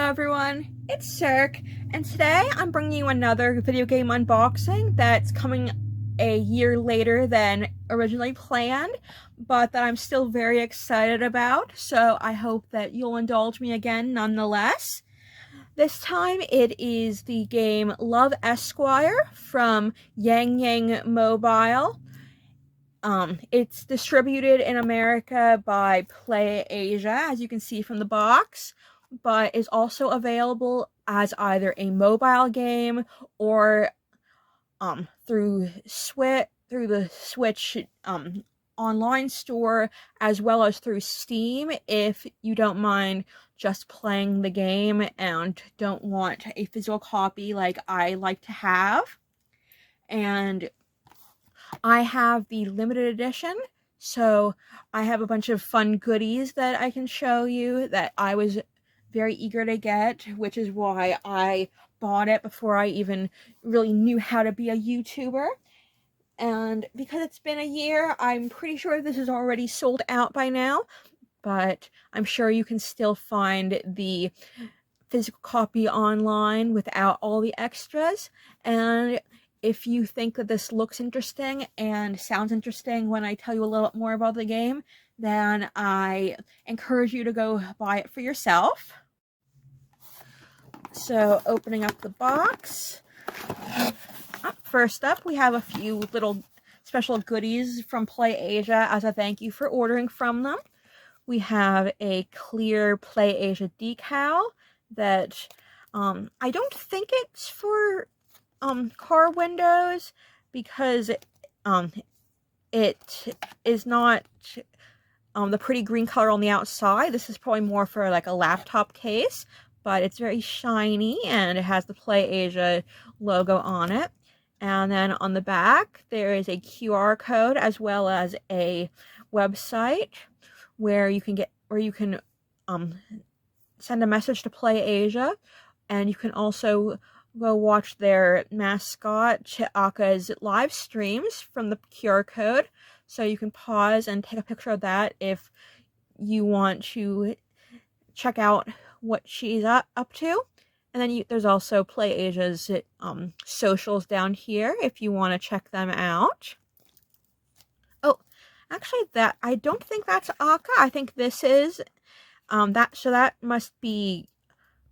everyone, it's Cirque, and today I'm bringing you another video game unboxing that's coming a year later than originally planned, but that I'm still very excited about, so I hope that you'll indulge me again nonetheless. This time it is the game Love Esquire from YangYang Mobile. It's distributed in America by PlayAsia, as you can see from the box, but is also available as either a mobile game or through the Switch online store, as well as through Steam if you don't mind just playing the game and don't want a physical copy like I like to have. And I have the limited edition, so I have a bunch of fun goodies that I can show you that I was very eager to get, which is why I bought it before I even really knew how to be a YouTuber. And because it's been a year, I'm pretty sure this is already sold out by now, but I'm sure you can still find the physical copy online without all the extras. And if you think that this looks interesting and sounds interesting when I tell you a little bit more about the game, then I encourage you to go buy it for yourself. So, opening up the box. First up, we have a few little special goodies from PlayAsia as a thank you for ordering from them. We have a clear PlayAsia decal that I don't think it's for car windows, because it is not the pretty green color on the outside. This is probably more for like a laptop case, but it's very shiny and it has the PlayAsia logo on it. And then on the back there is a QR code as well as a website where you can send a message to PlayAsia, and you can also go watch their mascot Aka's live streams from the QR code. So you can pause and take a picture of that if you want to check out what she's up to. And then there's also PlayAsia's socials down here if you want to check them out. Oh, actually, that I don't think that's Aka. I think this is that must be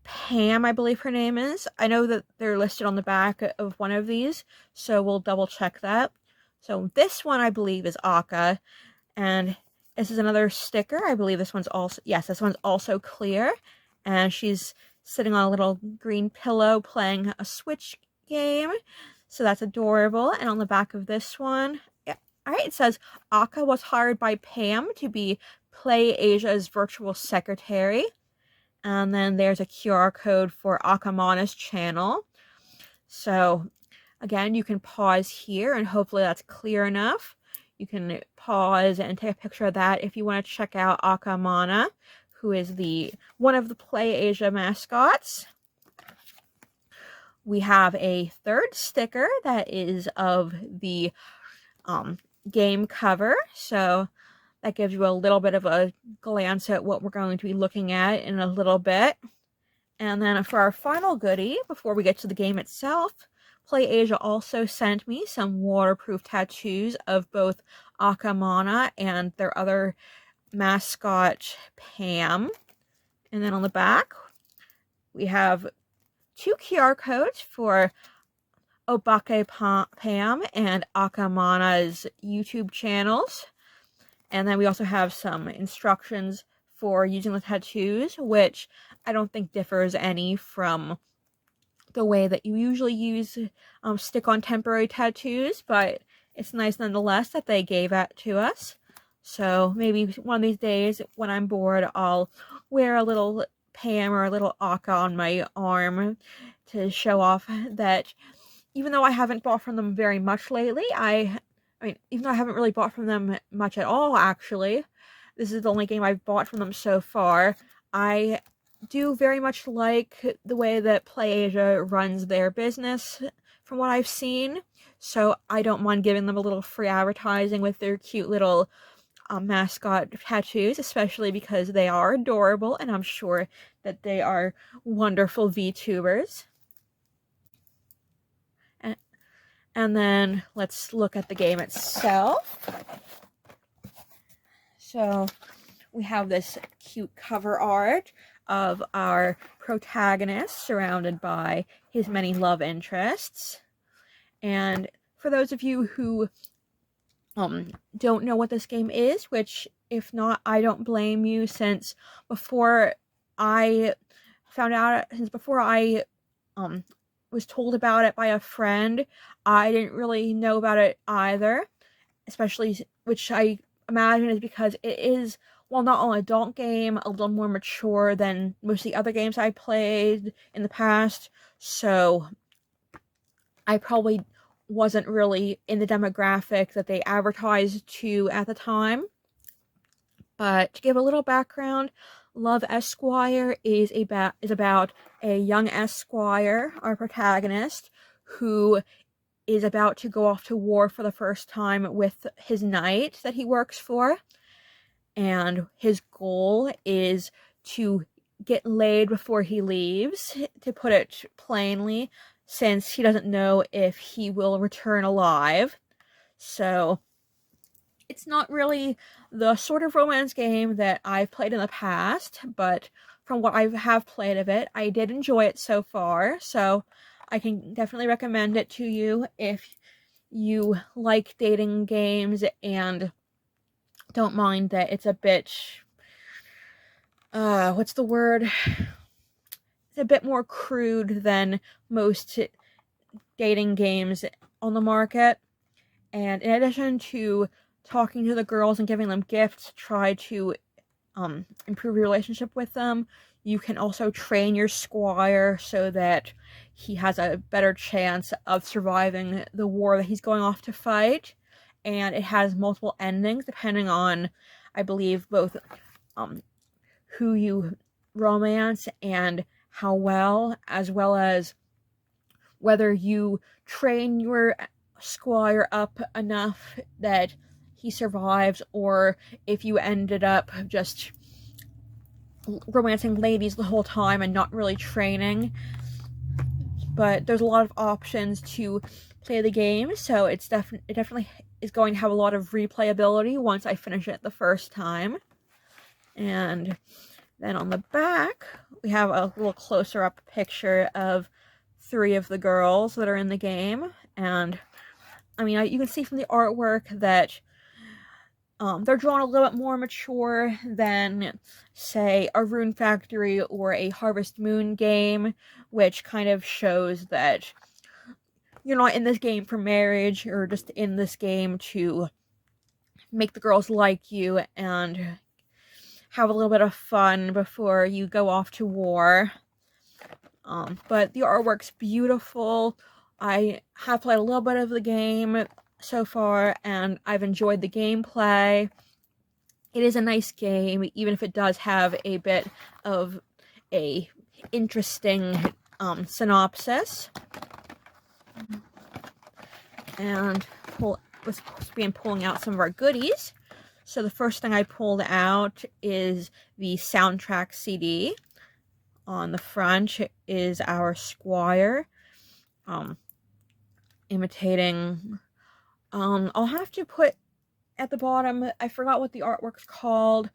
Pam, I believe her name is. I know that they're listed on the back of one of these, so we'll double check that. So this one I believe is Aka, and this is another sticker. I believe this one's also, yes, this one's also clear, and she's sitting on a little green pillow playing a Switch game, so that's adorable. And on the back of this one, yeah, alright, it says Aka was hired by Pam to be PlayAsia's virtual secretary. And then there's a QR code for Akamana's channel. So again, you can pause here, and hopefully that's clear enough. You can pause and take a picture of that if you want to check out Akamana, who is one of the PlayAsia mascots. We have a third sticker that is of the game cover. So that gives you a little bit of a glance at what we're going to be looking at in a little bit. And then for our final goodie, before we get to the game itself, PlayAsia also sent me some waterproof tattoos of both Akamana and their other mascot, Pam. And then on the back, we have 2 QR codes for Obake Pam and Akamana's YouTube channels. And then we also have some instructions for using the tattoos, which I don't think differs any from the way that you usually use stick-on temporary tattoos, but it's nice nonetheless that they gave that to us. So maybe one of these days when I'm bored, I'll wear a little Pam or a little Aka on my arm to show off that even though I haven't bought from them very much lately, I mean, even though I haven't really bought from them much at all, actually, this is the only game I've bought from them so far, I do very much like the way that PlayAsia runs their business from what I've seen. So I don't mind giving them a little free advertising with their cute little mascot tattoos, especially because they are adorable, and I'm sure that they are wonderful VTubers. And then let's look at the game itself. So we have this cute cover art of our protagonist surrounded by his many love interests. And for those of you who don't know what this game is, which if not, I don't blame you, since before I was told about it by a friend, I didn't really know about it either, especially, which I imagine is because it is, while not an adult game, a little more mature than most of the other games I played in the past, so I probably wasn't really in the demographic that they advertised to at the time. But to give a little background, Love Esquire is about a young Esquire, our protagonist, who is about to go off to war for the first time with his knight that he works for. And his goal is to get laid before he leaves, to put it plainly, since he doesn't know if he will return alive. So it's not really the sort of romance game that I've played in the past, but from what I have played of it, I did enjoy it so far, so I can definitely recommend it to you if you like dating games and don't mind that it's a bit, what's the word? It's a bit more crude than most dating games on the market. And in addition to talking to the girls and giving them gifts to try to improve your relationship with them, you can also train your squire so that he has a better chance of surviving the war that he's going off to fight. And it has multiple endings depending on, I believe, both who you romance and how well as whether you train your squire up enough that he survives, or if you ended up just romancing ladies the whole time and not really training. But there's a lot of options to play the game, so it definitely is going to have a lot of replayability once I finish it the first time. And then on the back, we have a little closer up picture of 3 of the girls that are in the game. And I mean, you can see from the artwork that they're drawn a little bit more mature than, say, a Rune Factory or a Harvest Moon game, which kind of shows that you're not in this game for marriage, or just in this game to make the girls like you and have a little bit of fun before you go off to war. But the artwork's beautiful. I have played a little bit of the game so far, and I've enjoyed the gameplay. It is a nice game, even if it does have a bit of a interesting synopsis. And let's begin pulling out some of our goodies. So the first thing I pulled out is the soundtrack CD. On the front is our Squire, imitating, I'll have to put at the bottom, I forgot what the artwork's called,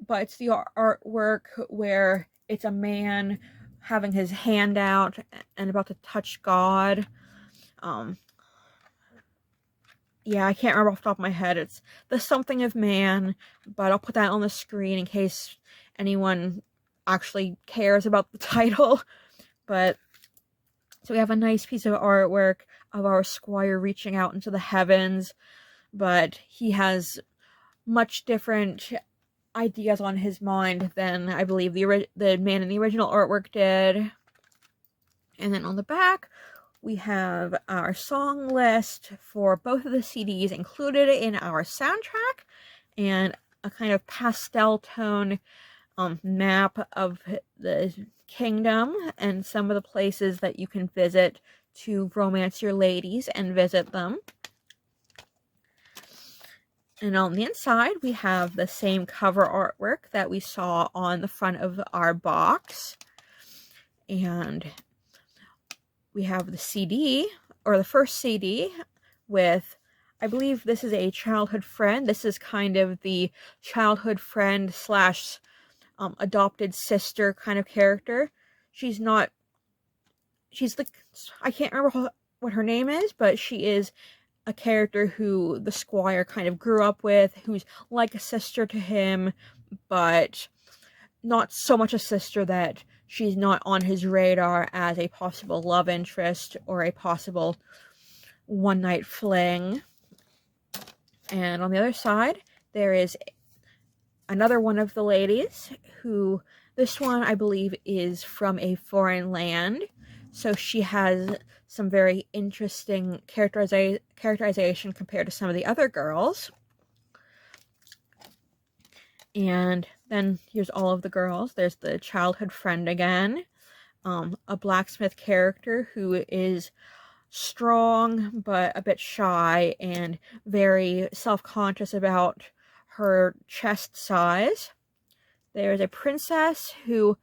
but it's the artwork where it's a man having his hand out and about to touch God. Yeah, I can't remember off the top of my head. It's the something of man, but I'll put that on the screen in case anyone actually cares about the title. But so we have a nice piece of artwork of our Squire reaching out into the heavens, but he has much different ideas on his mind than I believe the man in the original artwork did. And then on the back, we have our song list for both of the CDs included in our soundtrack, and a kind of pastel tone map of the kingdom and some of the places that you can visit to romance your ladies and visit them. And on the inside, we have the same cover artwork that we saw on the front of our box. And we have the CD, or the first CD, with, I believe this is a childhood friend. This is kind of the childhood friend slash adopted sister kind of character. She's the, I can't remember what her name is, but she is a character who the Squire kind of grew up with, who's like a sister to him, but not so much a sister that she's not on his radar as a possible love interest or a possible one-night fling. And on the other side, there is another one of the ladies who, this one I believe is from a foreign land, so she has some very interesting characterization compared to some of the other girls. And then here's all of the girls. There's the childhood friend again, a blacksmith character who is strong but a bit shy and very self-conscious about her chest size. There's a princess who,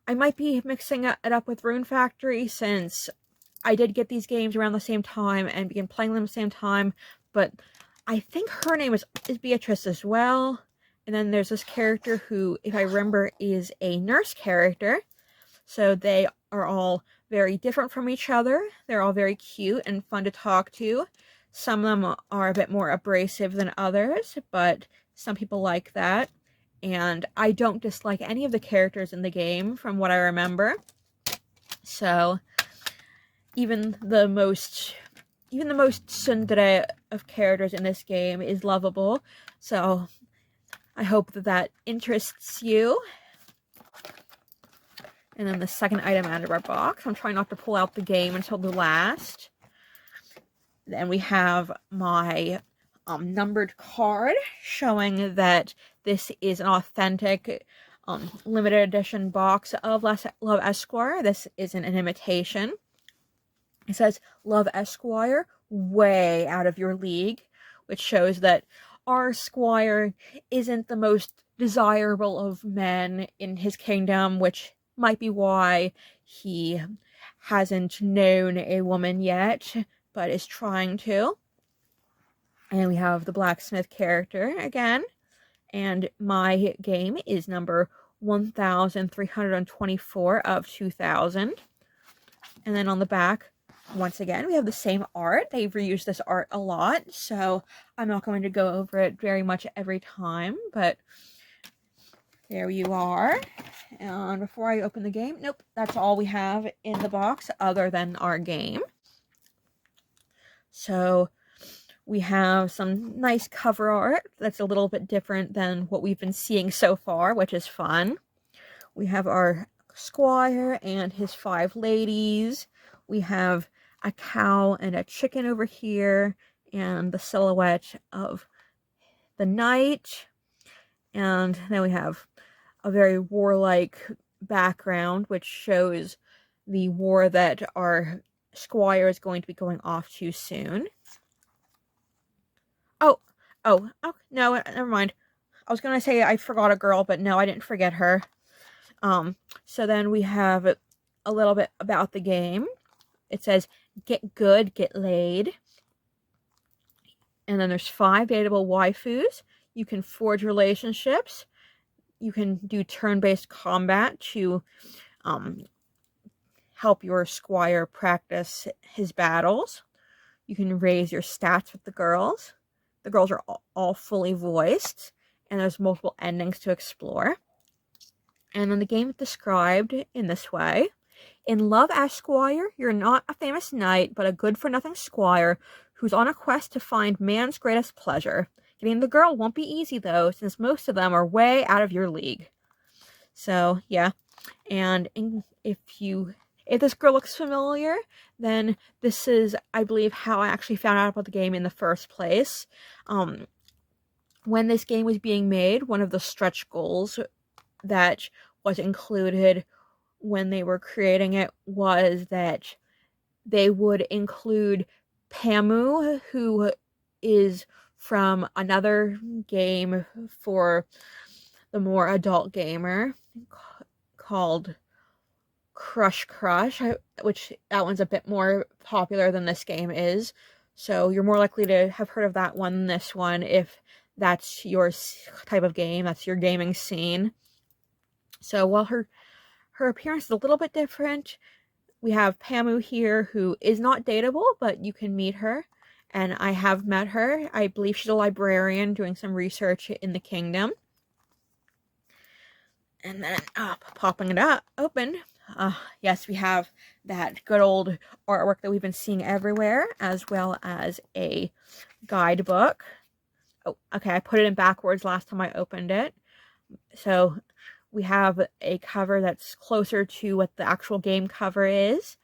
I might be mixing it up with Rune Factory since I did get these games around the same time and began playing them at the same time, but I think her name is Beatrice as well. And then there's this character who, if I remember, is a nurse character. So they are all very different from each other. They're all very cute and fun to talk to. Some of them are a bit more abrasive than others, but some people like that. And I don't dislike any of the characters in the game from what I remember. So even the most tsundere of characters in this game is lovable. So I hope that interests you. And then the second item out of our box. I'm trying not to pull out the game until the last. Then we have my numbered card showing that this is an authentic limited edition box of Love Esquire. This isn't an imitation. It says Love Esquire, way out of your league, which shows that our Squire isn't the most desirable of men in his kingdom, which might be why he hasn't known a woman yet, but is trying to. And we have the blacksmith character again. And my game is number 1324 of 2000. And then on the back, once again, we have the same art. They've reused this art a lot, so I'm not going to go over it very much every time, but there you are. And before I open the game, nope, that's all we have in the box other than our game. So we have some nice cover art that's a little bit different than what we've been seeing so far, which is fun. We have our Squire and his 5 ladies. We have a cow and a chicken over here, and the silhouette of the knight. And then we have a very warlike background, which shows the war that our Squire is going to be going off to soon. Oh, no, never mind. I was going to say I forgot a girl, but no, I didn't forget her. So then we have a little bit about the game. It says, get good, get laid. And then there's 5 dateable waifus. You can forge relationships. You can do turn-based combat to help your Squire practice his battles. You can raise your stats with the girls. The girls are all fully voiced, and there's multiple endings to explore. And then the game is described in this way. In Love Esquire, you're not a famous knight, but a good-for-nothing squire who's on a quest to find man's greatest pleasure. Getting the girl won't be easy, though, since most of them are way out of your league. So, yeah. And if this girl looks familiar, then this is, I believe, how I actually found out about the game in the first place. When this game was being made, one of the stretch goals that was included when they were creating it was that they would include Pamu, who is from another game for the more adult gamer called Crush Crush, which that one's a bit more popular than this game is. So you're more likely to have heard of that one than this one if that's your type of game, that's your gaming scene. So while her appearance is a little bit different, we have Pamu here, who is not dateable, but you can meet her. And I have met her. I believe she's a librarian doing some research in the kingdom. And then, popping it up, open. Yes, we have that good old artwork that we've been seeing everywhere, as well as a guidebook. Oh, okay, I put it in backwards last time I opened it. So we have a cover that's closer to what the actual game cover is.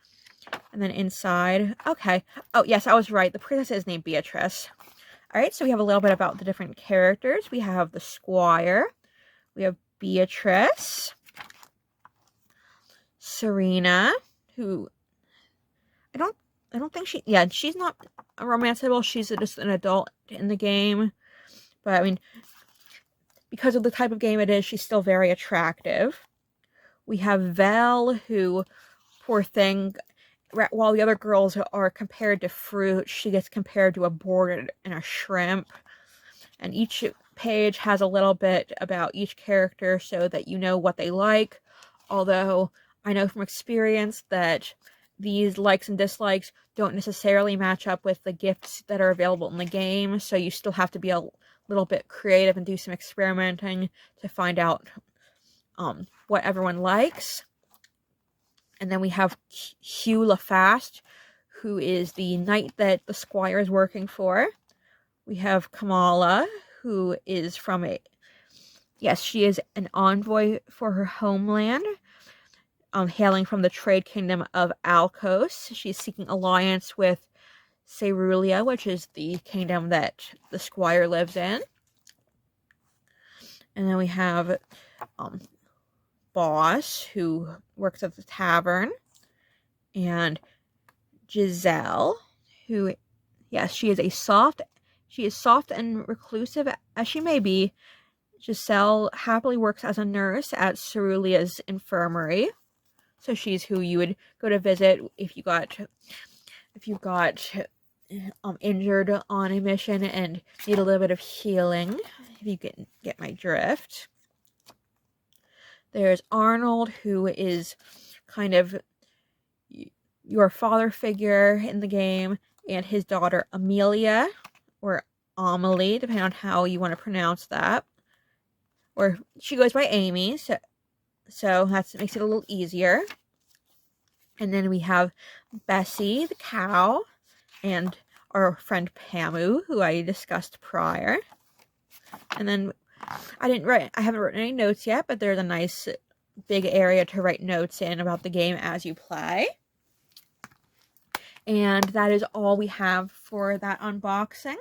And then inside, okay. Oh, yes, I was right. The princess is named Beatrice. All right, so we have a little bit about the different characters. We have the Squire. We have Beatrice. Serena, who I don't think she's not romanceable. She's just an adult in the game. But I mean, because of the type of game it is, she's still very attractive. We have Vel, who, poor thing, while the other girls are compared to fruit, she gets compared to a board and a shrimp. And each page has a little bit about each character so that you know what they like. Although I know from experience that these likes and dislikes don't necessarily match up with the gifts that are available in the game, so you still have to be a little bit creative and do some experimenting to find out what everyone likes. And then we have Hugh LaFast, who is the knight that the Squire is working for. We have Kamala, who is from she is an envoy for her homeland, hailing from the trade kingdom of Alkos. She's seeking alliance with Cerulia, which is the kingdom that the Squire lives in. And then we have Boss, who works at the tavern, and Giselle, who, yes, she is soft and reclusive as she may be. Giselle happily works as a nurse at Cerulia's infirmary. So she's who you would go to visit if you got injured on a mission and need a little bit of healing, if you get my drift. There's Arnold, who is kind of your father figure in the game, and his daughter Amelia, or Amelie, depending on how you want to pronounce that. Or she goes by Amy, so that makes it a little easier. And then we have Bessie, the cow, and our friend Pamu, who I discussed prior. And then I haven't written any notes yet, but there's a nice big area to write notes in about the game as you play. And that is all we have for that unboxing.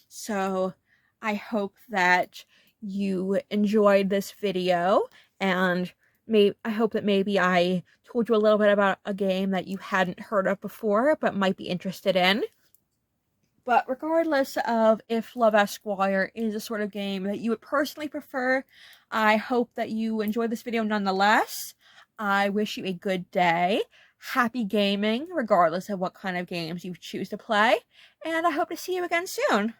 So I hope that you enjoyed this video, and I hope that maybe I told you a little bit about a game that you hadn't heard of before but might be interested in. But regardless of if Love Esquire is a sort of game that you would personally prefer, I hope that you enjoyed this video nonetheless. I wish you a good day, happy gaming, regardless of what kind of games you choose to play, and I hope to see you again soon.